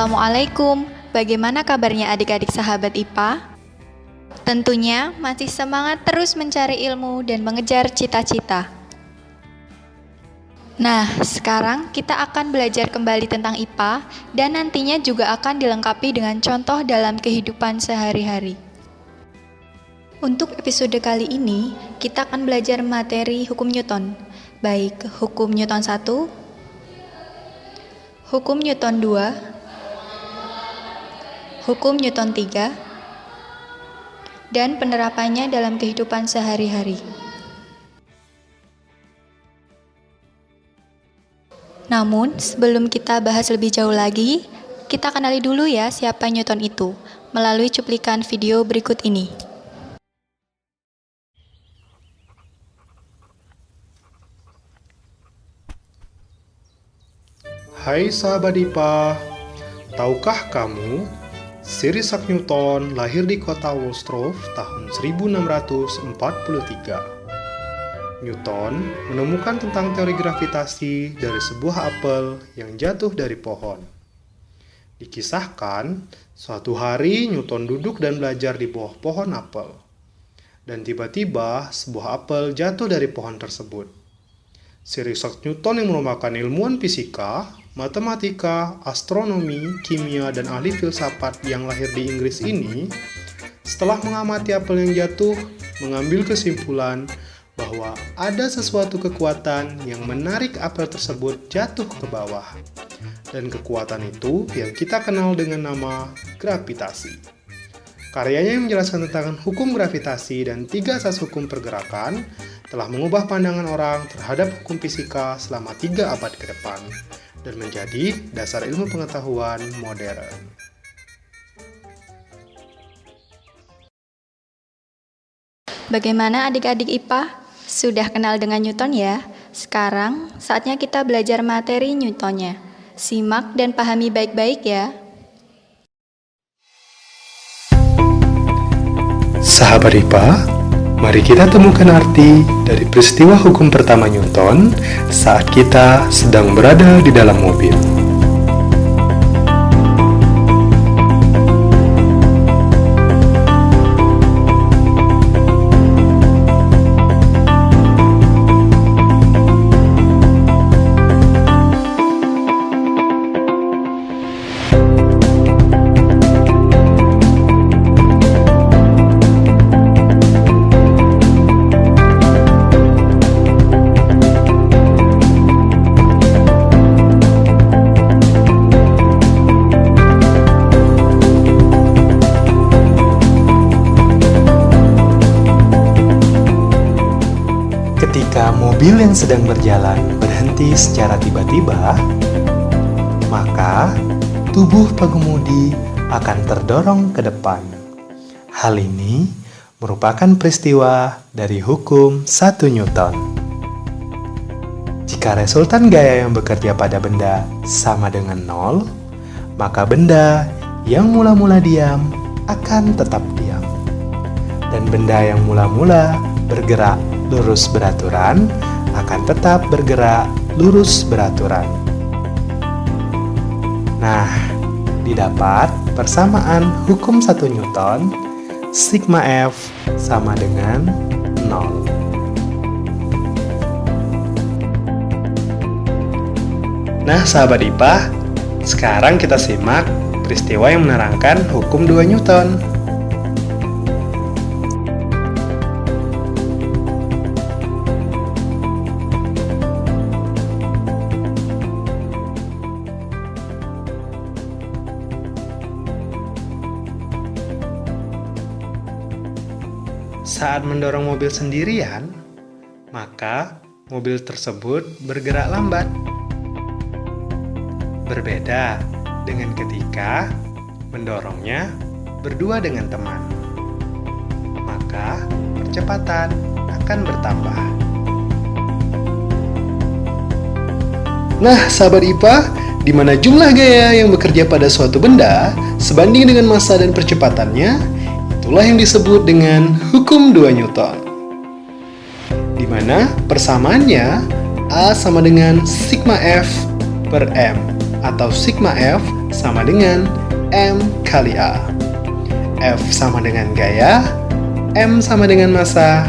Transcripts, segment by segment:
Assalamualaikum, bagaimana kabarnya adik-adik sahabat IPA? Tentunya masih semangat terus mencari ilmu dan mengejar cita-cita. Nah, sekarang kita akan belajar kembali tentang IPA dan nantinya juga akan dilengkapi dengan contoh dalam kehidupan sehari-hari. Untuk episode kali ini, kita akan belajar materi hukum Newton, baik hukum Newton 1, hukum Newton 2, hukum Newton 3, dan penerapannya dalam kehidupan sehari-hari. Namun, sebelum kita bahas lebih jauh lagi, kita kenali dulu ya siapa Newton itu, melalui cuplikan video berikut ini. Hai sahabat IPA, tahukah kamu, Sir Isaac Newton lahir di kota Woolsthorpe tahun 1643. Newton menemukan tentang teori gravitasi dari sebuah apel yang jatuh dari pohon. Dikisahkan, suatu hari Newton duduk dan belajar di bawah pohon apel. Dan tiba-tiba sebuah apel jatuh dari pohon tersebut. Sir Isaac Newton yang merupakan ilmuwan fisika, matematika, astronomi, kimia, dan ahli filsafat yang lahir di Inggris ini, setelah mengamati apel yang jatuh, mengambil kesimpulan bahwa ada sesuatu kekuatan yang menarik apel tersebut jatuh ke bawah. Dan kekuatan itu yang kita kenal dengan nama gravitasi. Karyanya yang menjelaskan tentang hukum gravitasi dan 3 asas hukum pergerakan telah mengubah pandangan orang terhadap hukum fisika selama 3 abad ke depan dan menjadi dasar ilmu pengetahuan modern. Bagaimana adik-adik IPA? Sudah kenal dengan Newton ya? Sekarang saatnya kita belajar materi Newtonnya. Simak dan pahami baik-baik ya. Sahabat IPA, mari kita temukan arti dari peristiwa hukum pertama Newton saat kita sedang berada di dalam mobil. Ketika mobil yang sedang berjalan berhenti secara tiba-tiba, maka tubuh pengemudi akan terdorong ke depan. Hal ini merupakan peristiwa dari hukum 1 Newton. Jika resultan gaya yang bekerja pada benda sama dengan 0, maka benda yang mula-mula diam akan tetap diam. Dan benda yang mula-mula bergerak lurus beraturan akan tetap bergerak lurus beraturan. Nah, didapat persamaan hukum 1 Newton, sigma F sama dengan 0. Nah, sahabat IPA, sekarang kita simak peristiwa yang menerangkan hukum 2 Newton. Saat mendorong mobil sendirian, maka mobil tersebut bergerak lambat. Berbeda dengan ketika mendorongnya berdua dengan teman, maka percepatan akan bertambah. Nah, sahabat IPA, di mana jumlah gaya yang bekerja pada suatu benda sebanding dengan massa dan percepatannya, itulah yang disebut dengan hukum 2 Newton. Di mana persamaannya A sama dengan sigma F per M. atau sigma F sama dengan M kali A. F sama dengan gaya, M sama dengan massa,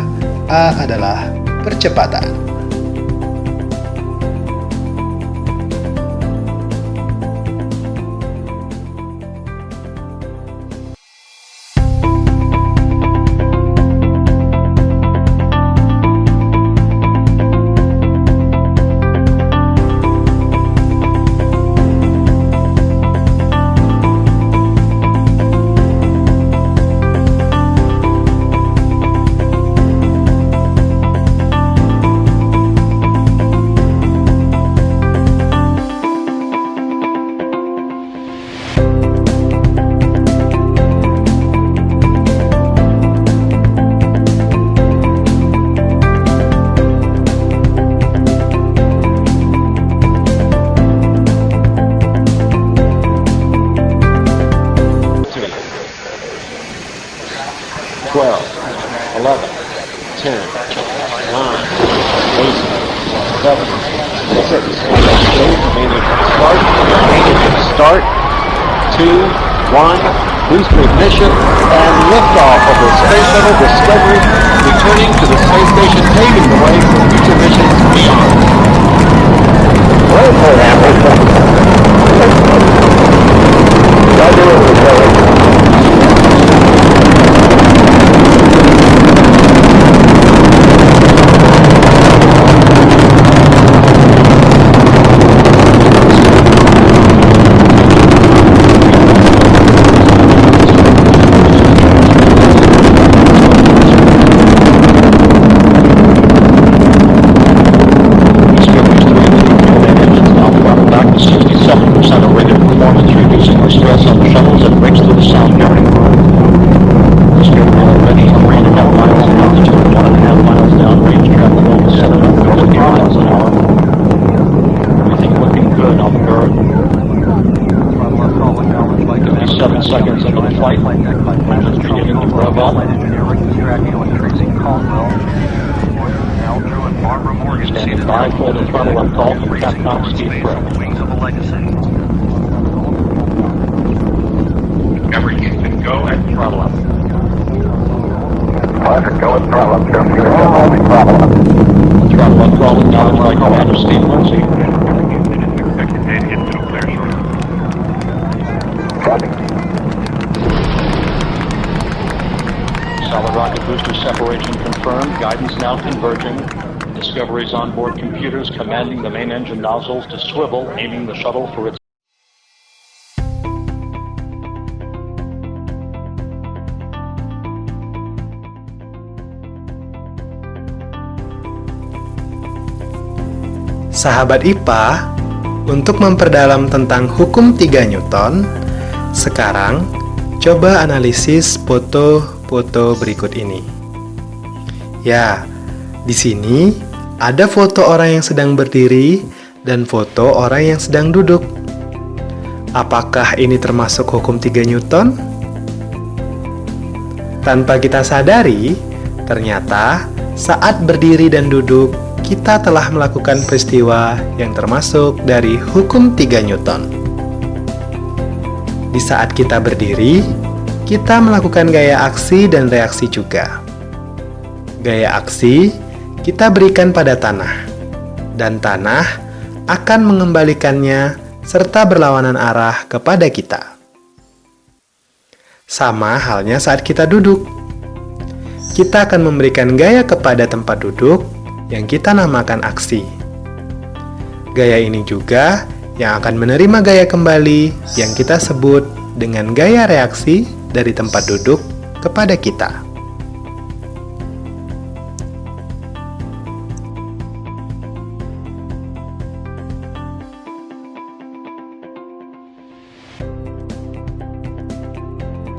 A adalah percepatan. Start, 2, 1, booster ignition, and liftoff of the Space Shuttle Discovery, returning to the space station, paving the way for future missions beyond. Standing by for the throttle up call from Capcom Steve Crow. Everett, you can go at throttle up. Go at throttle up. Throttle up, throttle down by Commander Steve Lindsay. Solid rocket booster separation confirmed. Guidance now converging. Discovery's onboard computers commanding the main engine nozzles to swivel, aiming the shuttle for its... Sahabat IPA, untuk memperdalam tentang hukum 3 Newton, sekarang coba analisis foto-foto berikut ini. Ya, di sini ada foto orang yang sedang berdiri dan foto orang yang sedang duduk. Apakah ini termasuk hukum 3 Newton? Tanpa kita sadari, ternyata saat berdiri dan duduk, kita telah melakukan peristiwa yang termasuk dari hukum 3 Newton. Di saat kita berdiri, kita melakukan gaya aksi dan reaksi juga. Gaya aksi kita berikan pada tanah, dan tanah akan mengembalikannya serta berlawanan arah kepada kita. Sama halnya saat kita duduk. Kita akan memberikan gaya kepada tempat duduk yang kita namakan aksi. Gaya ini juga yang akan menerima gaya kembali yang kita sebut dengan gaya reaksi dari tempat duduk kepada kita.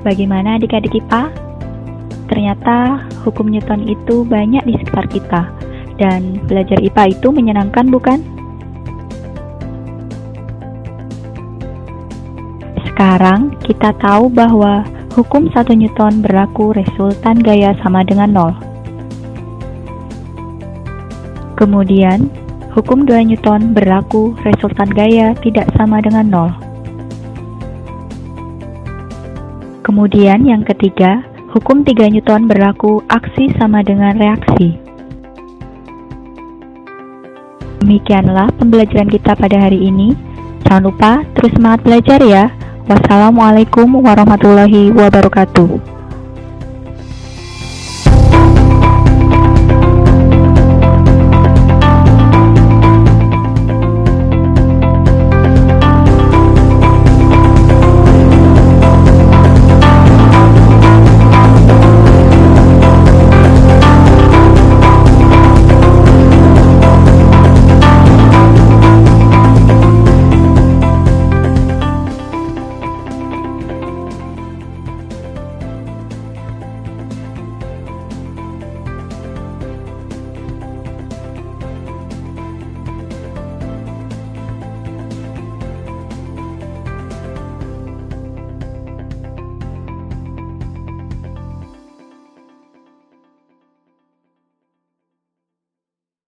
Bagaimana adik-adik IPA? Ternyata hukum Newton itu banyak di sekitar kita, dan belajar IPA itu menyenangkan, bukan? Sekarang kita tahu bahwa hukum 1 Newton berlaku resultan gaya sama dengan 0. Kemudian, hukum 2 Newton berlaku, resultan gaya tidak sama dengan 0. Kemudian yang ketiga, hukum 3 Newton berlaku, aksi sama dengan reaksi. Demikianlah pembelajaran kita pada hari ini. Jangan lupa terus semangat belajar ya. Wassalamualaikum warahmatullahi wabarakatuh.